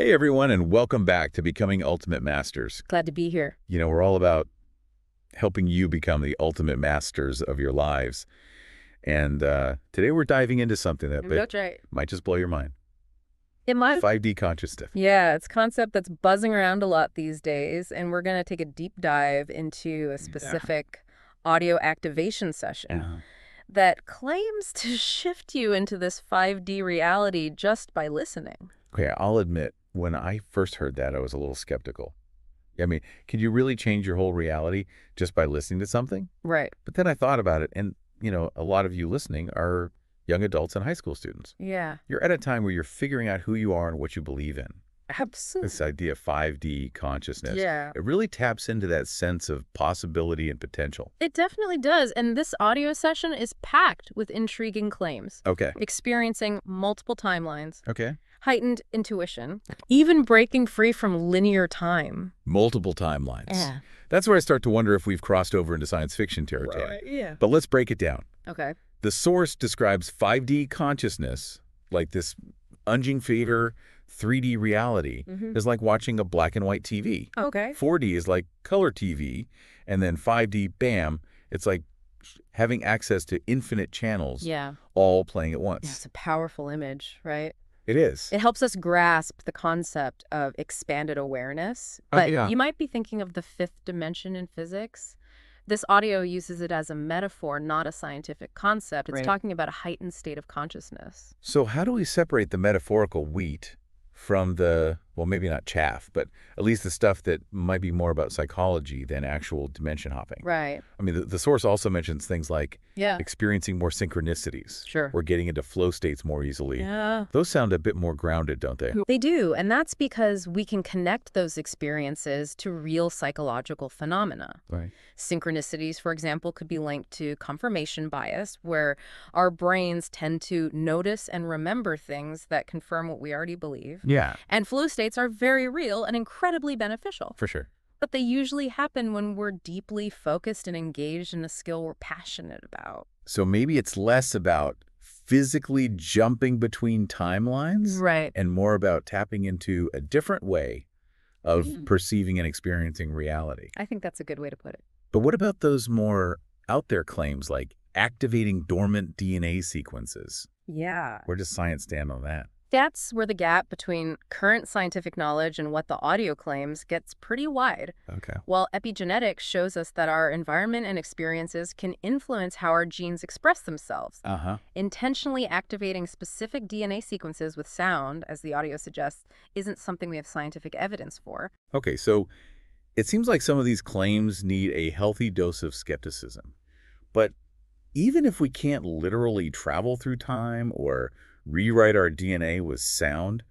Hey everyone, and welcome back to Becoming Ultimate Masters. Glad to be here. We're all about helping you become the ultimate masters of your lives. And today we're diving into something that That's right. might just blow your mind. It might. 5D consciousness. Yeah, it's a concept that's buzzing around a lot these days, and we're going to take a deep dive into a specific audio activation session that claims to shift you into this 5D reality just by listening. Okay, I'll admit, when I first heard that, I was a little skeptical. I mean, can you really change your whole reality just by listening to something? Right. But then I thought about it, and, a lot of you listening are young adults and high school students. Yeah. You're at a time where you're figuring out who you are and what you believe in. Absolutely. This idea of 5D consciousness. Yeah. It really taps into that sense of possibility and potential. It definitely does, and this audio session is packed with intriguing claims. Okay. Experiencing multiple timelines. Okay. Heightened intuition, even breaking free from linear time. Multiple timelines. Yeah. That's where I start to wonder if we've crossed over into science fiction territory. Right, yeah. But let's break it down. Okay. The source describes 5D consciousness like this unging fever, 3D reality is like watching a black and white TV. Okay. 4D is like color TV, and then 5D, bam, it's like having access to infinite channels all playing at once. Yeah, it's a powerful image, right? It is. It helps us grasp the concept of expanded awareness. But you might be thinking of the fifth dimension in physics. This audio uses it as a metaphor, not a scientific concept. It's talking about a heightened state of consciousness. So how do we separate the metaphorical wheat from the, well, maybe not chaff, but at least the stuff that might be more about psychology than actual dimension hopping? Right. I mean, the source also mentions things like experiencing more synchronicities. Sure. Or getting into flow states more easily. Yeah. Those sound a bit more grounded, don't they? They do, and that's because we can connect those experiences to real psychological phenomena. Right. Synchronicities, for example, could be linked to confirmation bias, where our brains tend to notice and remember things that confirm what we already believe. Yeah. And flow states are very real and incredibly beneficial. For sure. But they usually happen when we're deeply focused and engaged in a skill we're passionate about. So maybe it's less about physically jumping between timelines. Right. And more about tapping into a different way of perceiving and experiencing reality. I think that's a good way to put it. But what about those more out there claims like activating dormant DNA sequences? Yeah. Where does science stand on that? That's where the gap between current scientific knowledge and what the audio claims gets pretty wide. Okay. While epigenetics shows us that our environment and experiences can influence how our genes express themselves. Intentionally activating specific DNA sequences with sound, as the audio suggests, isn't something we have scientific evidence for. Okay, so it seems like some of these claims need a healthy dose of skepticism. But even if we can't literally travel through time or rewrite our DNA with sound,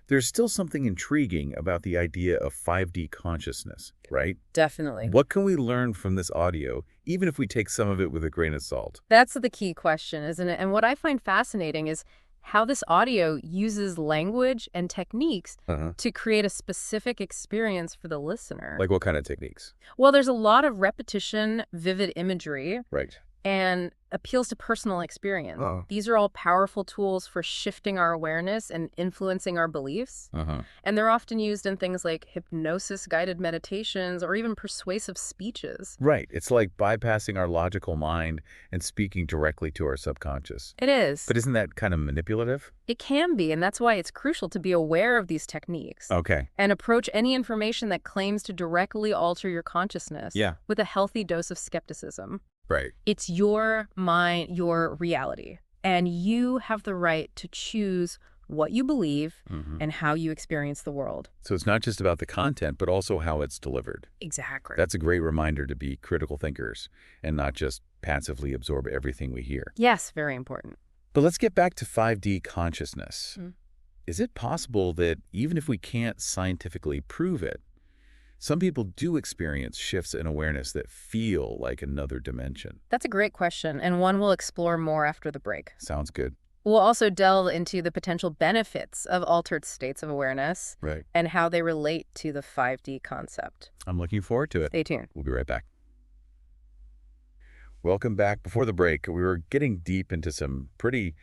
there's still something intriguing about the idea of 5D consciousness, right? Definitely. What can we learn from this audio, even if we take some of it with a grain of salt? That's the key question, isn't it? And what I find fascinating is how this audio uses language and techniques to create a specific experience for the listener. Like what kind of techniques? Well, there's a lot of repetition, vivid imagery. Right. And appeals to personal experience. These are all powerful tools for shifting our awareness and influencing our beliefs. And they're often used in things like hypnosis-guided meditations or even persuasive speeches. Right. It's like bypassing our logical mind and speaking directly to our subconscious. It is. But isn't that kind of manipulative? It can be, and that's why it's crucial to be aware of these techniques. Okay. And approach any information that claims to directly alter your consciousness with a healthy dose of skepticism. Right. It's your mind, your reality, and you have the right to choose what you believe and how you experience the world. So it's not just about the content, but also how it's delivered. Exactly. That's a great reminder to be critical thinkers and not just passively absorb everything we hear. Yes, very important. But let's get back to 5D consciousness. Is it possible that even if we can't scientifically prove it, some people do experience shifts in awareness that feel like another dimension? That's a great question, and one we'll explore more after the break. Sounds good. We'll also delve into the potential benefits of altered states of awareness and how they relate to the 5D concept. I'm looking forward to it. Stay tuned. We'll be right back. Welcome back. Before the break, we were getting deep into some pretty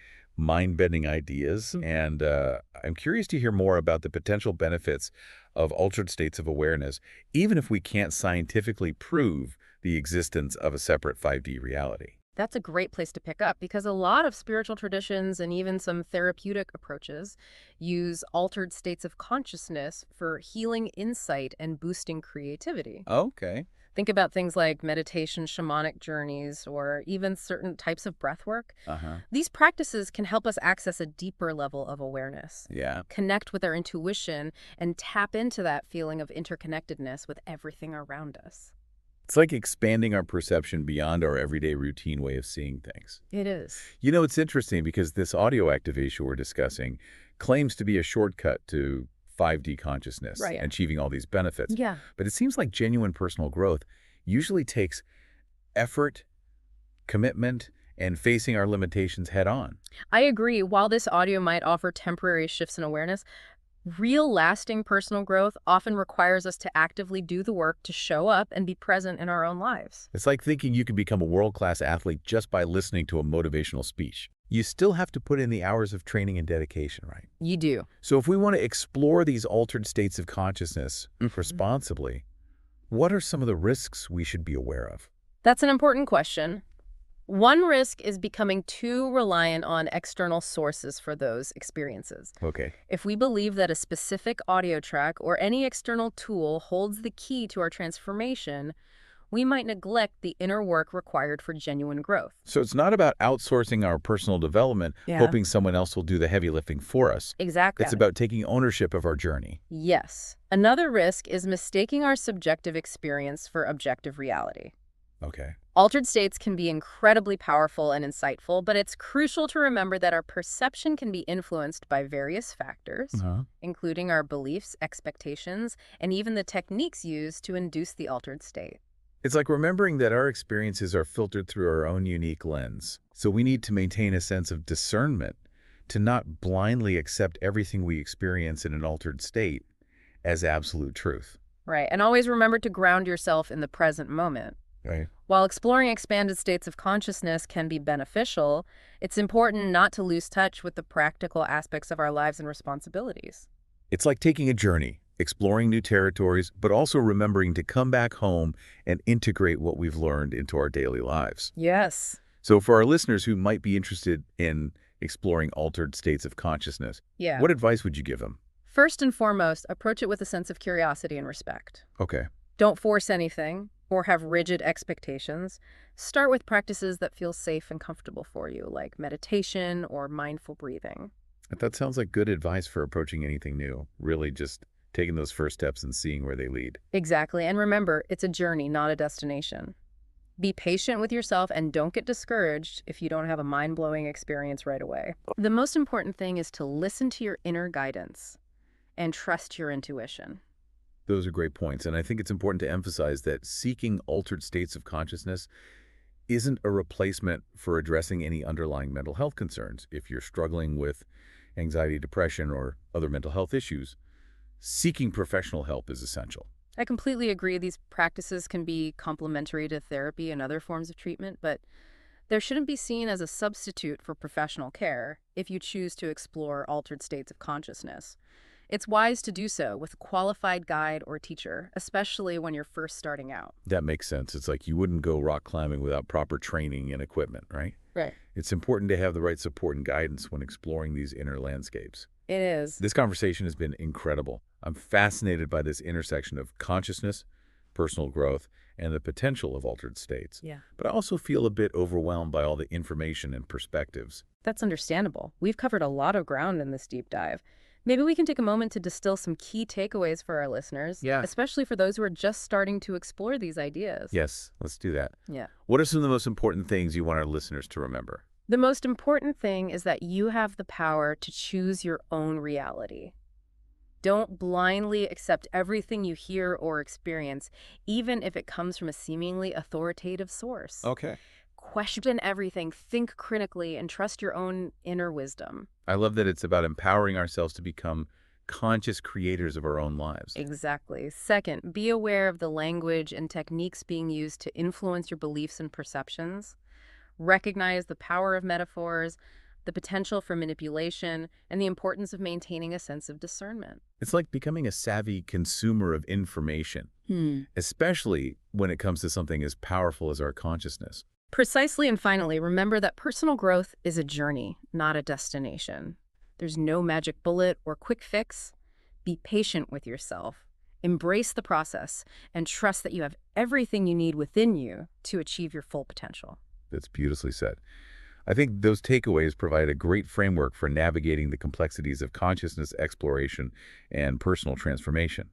mind-bending ideas, and I'm curious to hear more about the potential benefits of altered states of awareness, even if we can't scientifically prove the existence of a separate 5D reality. That's a great place to pick up because a lot of spiritual traditions and even some therapeutic approaches use altered states of consciousness for healing insight and boosting creativity. Okay. Think about things like meditation, shamanic journeys, or even certain types of breath work. Uh-huh. These practices can help us access a deeper level of awareness, Yeah. connect with our intuition, and tap into that feeling of interconnectedness with everything around us. It's like expanding our perception beyond our everyday routine way of seeing things. It is. You know, it's interesting because this audio activation we're discussing claims to be a shortcut to 5D consciousness Right. and achieving all these benefits. Yeah. But it seems like genuine personal growth usually takes effort, commitment, and facing our limitations head on. I agree. While this audio might offer temporary shifts in awareness, real lasting personal growth often requires us to actively do the work to show up and be present in our own lives. It's like thinking you can become a world-class athlete just by listening to a motivational speech. You still have to put in the hours of training and dedication, right? You do. So if we want to explore these altered states of consciousness responsibly, what are some of the risks we should be aware of? That's an important question. One risk is becoming too reliant on external sources for those experiences. Okay. If we believe that a specific audio track or any external tool holds the key to our transformation, we might neglect the inner work required for genuine growth. So it's not about outsourcing our personal development, Yeah. hoping someone else will do the heavy lifting for us. Exactly. It's about taking ownership of our journey. Yes. Another risk is mistaking our subjective experience for objective reality. Okay. Altered states can be incredibly powerful and insightful, but it's crucial to remember that our perception can be influenced by various factors, including our beliefs, expectations, and even the techniques used to induce the altered state. It's like remembering that our experiences are filtered through our own unique lens. So we need to maintain a sense of discernment to not blindly accept everything we experience in an altered state as absolute truth. Right, and always remember to ground yourself in the present moment. Right. While exploring expanded states of consciousness can be beneficial, it's important not to lose touch with the practical aspects of our lives and responsibilities. It's like taking a journey, exploring new territories, but also remembering to come back home and integrate what we've learned into our daily lives. Yes. So for our listeners who might be interested in exploring altered states of consciousness, Yeah. what advice would you give them? First and foremost, approach it with a sense of curiosity and respect. Okay. Don't force anything or have rigid expectations. Start with practices that feel safe and comfortable for you, like meditation or mindful breathing. That sounds like good advice for approaching anything new. Really just taking those first steps and seeing where they lead. Exactly. And remember, it's a journey, not a destination. Be patient with yourself and don't get discouraged if you don't have a mind-blowing experience right away. The most important thing is to listen to your inner guidance and trust your intuition. Those are great points. And I think it's important to emphasize that seeking altered states of consciousness isn't a replacement for addressing any underlying mental health concerns. If you're struggling with anxiety, depression, or other mental health issues, seeking professional help is essential. I completely agree these practices can be complementary to therapy and other forms of treatment, but they shouldn't be seen as a substitute for professional care if you choose to explore altered states of consciousness. It's wise to do so with a qualified guide or teacher, especially when you're first starting out. That makes sense. It's like you wouldn't go rock climbing without proper training and equipment, right? Right. It's important to have the right support and guidance when exploring these inner landscapes. It is. This conversation has been incredible. I'm fascinated by this intersection of consciousness, personal growth, and the potential of altered states. Yeah. But I also feel a bit overwhelmed by all the information and perspectives. That's understandable. We've covered a lot of ground in this deep dive. Maybe we can take a moment to distill some key takeaways for our listeners, especially for those who are just starting to explore these ideas. Yes, let's do that. Yeah. What are some of the most important things you want our listeners to remember? The most important thing is that you have the power to choose your own reality. Don't blindly accept everything you hear or experience, even if it comes from a seemingly authoritative source. Okay. Question everything, think critically, and trust your own inner wisdom. I love that it's about empowering ourselves to become conscious creators of our own lives. Exactly. Second, be aware of the language and techniques being used to influence your beliefs and perceptions. Recognize the power of metaphors, the potential for manipulation, and the importance of maintaining a sense of discernment. It's like becoming a savvy consumer of information, Hmm. especially when it comes to something as powerful as our consciousness. Precisely, and finally, remember that personal growth is a journey, not a destination. There's no magic bullet or quick fix. Be patient with yourself. Embrace the process and trust that you have everything you need within you to achieve your full potential. That's beautifully said. I think those takeaways provide a great framework for navigating the complexities of consciousness exploration and personal transformation.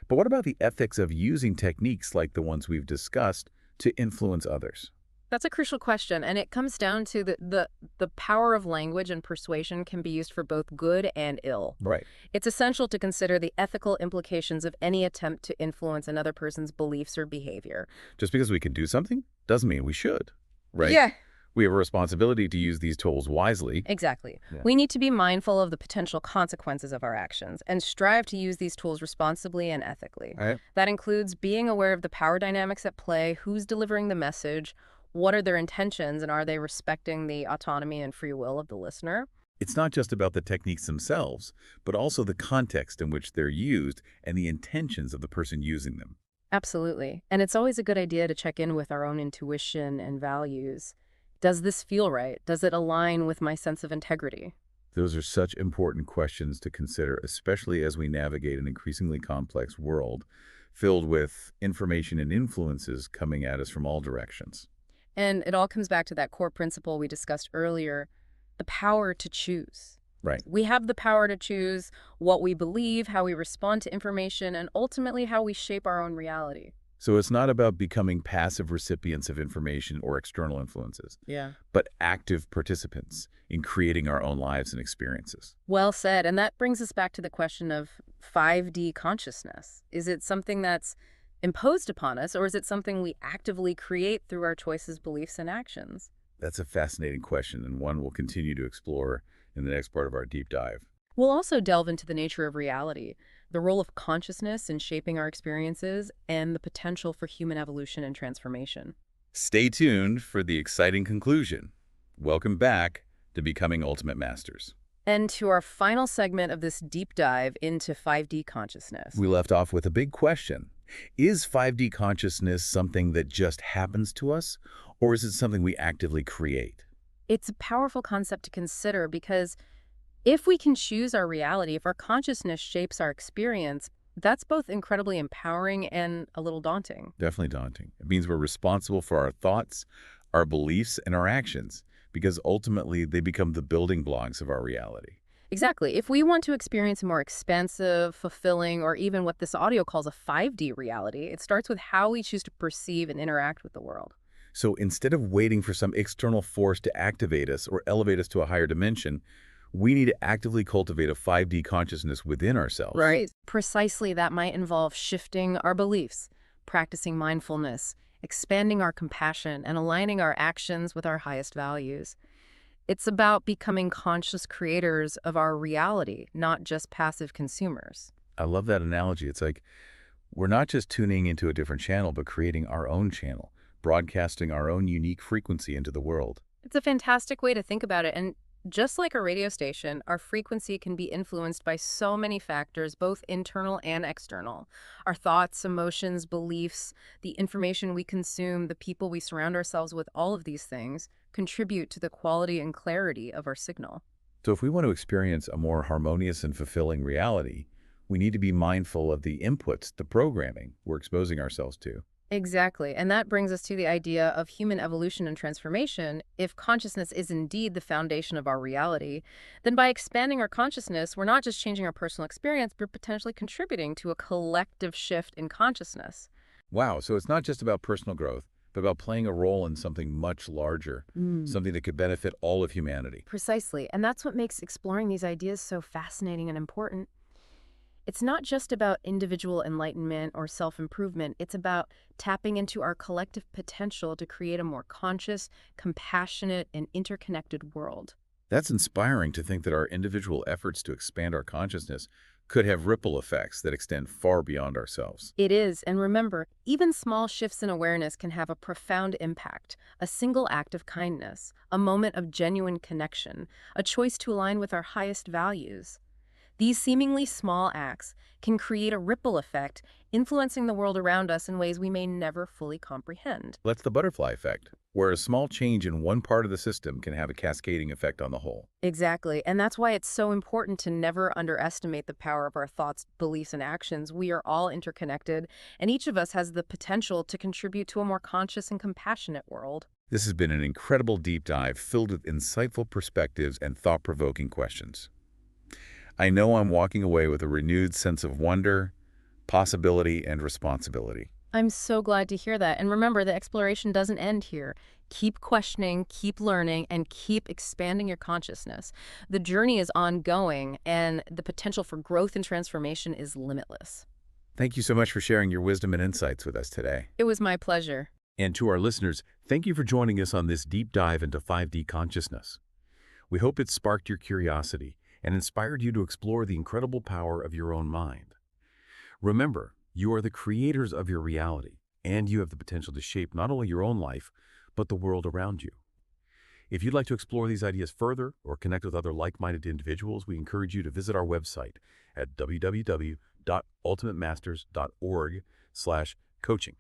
But what about the ethics of using techniques like the ones we've discussed to influence others? That's a crucial question, and it comes down to the power of language and persuasion can be used for both good and ill. Right. It's essential to consider the ethical implications of any attempt to influence another person's beliefs or behavior. Just because we can do something doesn't mean we should, right? Yeah, We have a responsibility to use these tools wisely. exactly. Yeah. We need to be mindful of the potential consequences of our actions and strive to use these tools responsibly and ethically. Right. That includes being aware of the power dynamics at play, who's delivering the message, what are their intentions, and are they respecting the autonomy and free will of the listener? It's not just about the techniques themselves, but also the context in which they're used and the intentions of the person using them. Absolutely. And it's always a good idea to check in with our own intuition and values. Does this feel right? Does it align with my sense of integrity? Those are such important questions to consider, especially as we navigate an increasingly complex world filled with information and influences coming at us from all directions. And it all comes back to that core principle we discussed earlier, the power to choose. Right. We have the power to choose what we believe, how we respond to information, and ultimately how we shape our own reality. So it's not about becoming passive recipients of information or external influences, Yeah. but active participants in creating our own lives and experiences. Well said. And that brings us back to the question of 5D consciousness. Is it something that's imposed upon us, or is it something we actively create through our choices, beliefs, and actions? That's a fascinating question, and one we'll continue to explore in the next part of our deep dive. We'll also delve into the nature of reality, the role of consciousness in shaping our experiences, and the potential for human evolution and transformation. Stay tuned for the exciting conclusion. Welcome back to Becoming Ultimate Masters. And to our final segment of this deep dive into 5D consciousness. We left off with a big question. Is 5D consciousness something that just happens to us, or is it something we actively create? It's a powerful concept to consider because if we can choose our reality, if our consciousness shapes our experience, that's both incredibly empowering and a little daunting. Definitely daunting. It means we're responsible for our thoughts, our beliefs, and our actions, because ultimately they become the building blocks of our reality. Exactly. If we want to experience a more expansive, fulfilling, or even what this audio calls a 5D reality, it starts with how we choose to perceive and interact with the world. So instead of waiting for some external force to activate us or elevate us to a higher dimension, we need to actively cultivate a 5D consciousness within ourselves. Right. Precisely, that might involve shifting our beliefs, practicing mindfulness, expanding our compassion, and aligning our actions with our highest values. It's about becoming conscious creators of our reality, not just passive consumers. I love that analogy. It's like we're not just tuning into a different channel, but creating our own channel, broadcasting our own unique frequency into the world. It's a fantastic way to think about it. And just like a radio station, our frequency can be influenced by so many factors, both internal and external. Our thoughts, emotions, beliefs, the information we consume, the people we surround ourselves with, all of these things contribute to the quality and clarity of our signal. So if we want to experience a more harmonious and fulfilling reality, we need to be mindful of the inputs, the programming we're exposing ourselves to. Exactly. And that brings us to the idea of human evolution and transformation. If consciousness is indeed the foundation of our reality, then by expanding our consciousness, we're not just changing our personal experience, but potentially contributing to a collective shift in consciousness. Wow, so it's not just about personal growth, but about playing a role in something much larger, something that could benefit all of humanity. Precisely. And that's what makes exploring these ideas so fascinating and important. It's not just about individual enlightenment or self-improvement. It's about tapping into our collective potential to create a more conscious, compassionate, and interconnected world. That's inspiring to think that our individual efforts to expand our consciousness could have ripple effects that extend far beyond ourselves. It is, and remember, even small shifts in awareness can have a profound impact. A single act of kindness, a moment of genuine connection, a choice to align with our highest values. These seemingly small acts can create a ripple effect, influencing the world around us in ways we may never fully comprehend. That's the butterfly effect, where a small change in one part of the system can have a cascading effect on the whole. Exactly, and that's why it's so important to never underestimate the power of our thoughts, beliefs, and actions. We are all interconnected, and each of us has the potential to contribute to a more conscious and compassionate world. This has been an incredible deep dive filled with insightful perspectives and thought-provoking questions. I know I'm walking away with a renewed sense of wonder, possibility, and responsibility. I'm so glad to hear that. And remember, the exploration doesn't end here. Keep questioning, keep learning, and keep expanding your consciousness. The journey is ongoing, and the potential for growth and transformation is limitless. Thank you so much for sharing your wisdom and insights with us today. It was my pleasure. And to our listeners, thank you for joining us on this deep dive into 5D consciousness. We hope it sparked your curiosity and inspired you to explore the incredible power of your own mind. Remember, you are the creators of your reality, and you have the potential to shape not only your own life, but the world around you. If you'd like to explore these ideas further or connect with other like-minded individuals, we encourage you to visit our website at www.ultimatemasters.org/coaching,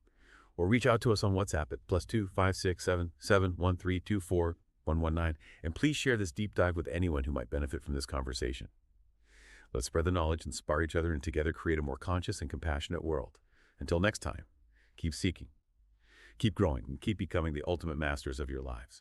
or reach out to us on WhatsApp at +2 567 713 24119, and please share this deep dive with anyone who might benefit from this conversation. Let's spread the knowledge, inspire each other, and together create a more conscious and compassionate world. Until next time, keep seeking, keep growing, and keep becoming the ultimate masters of your lives.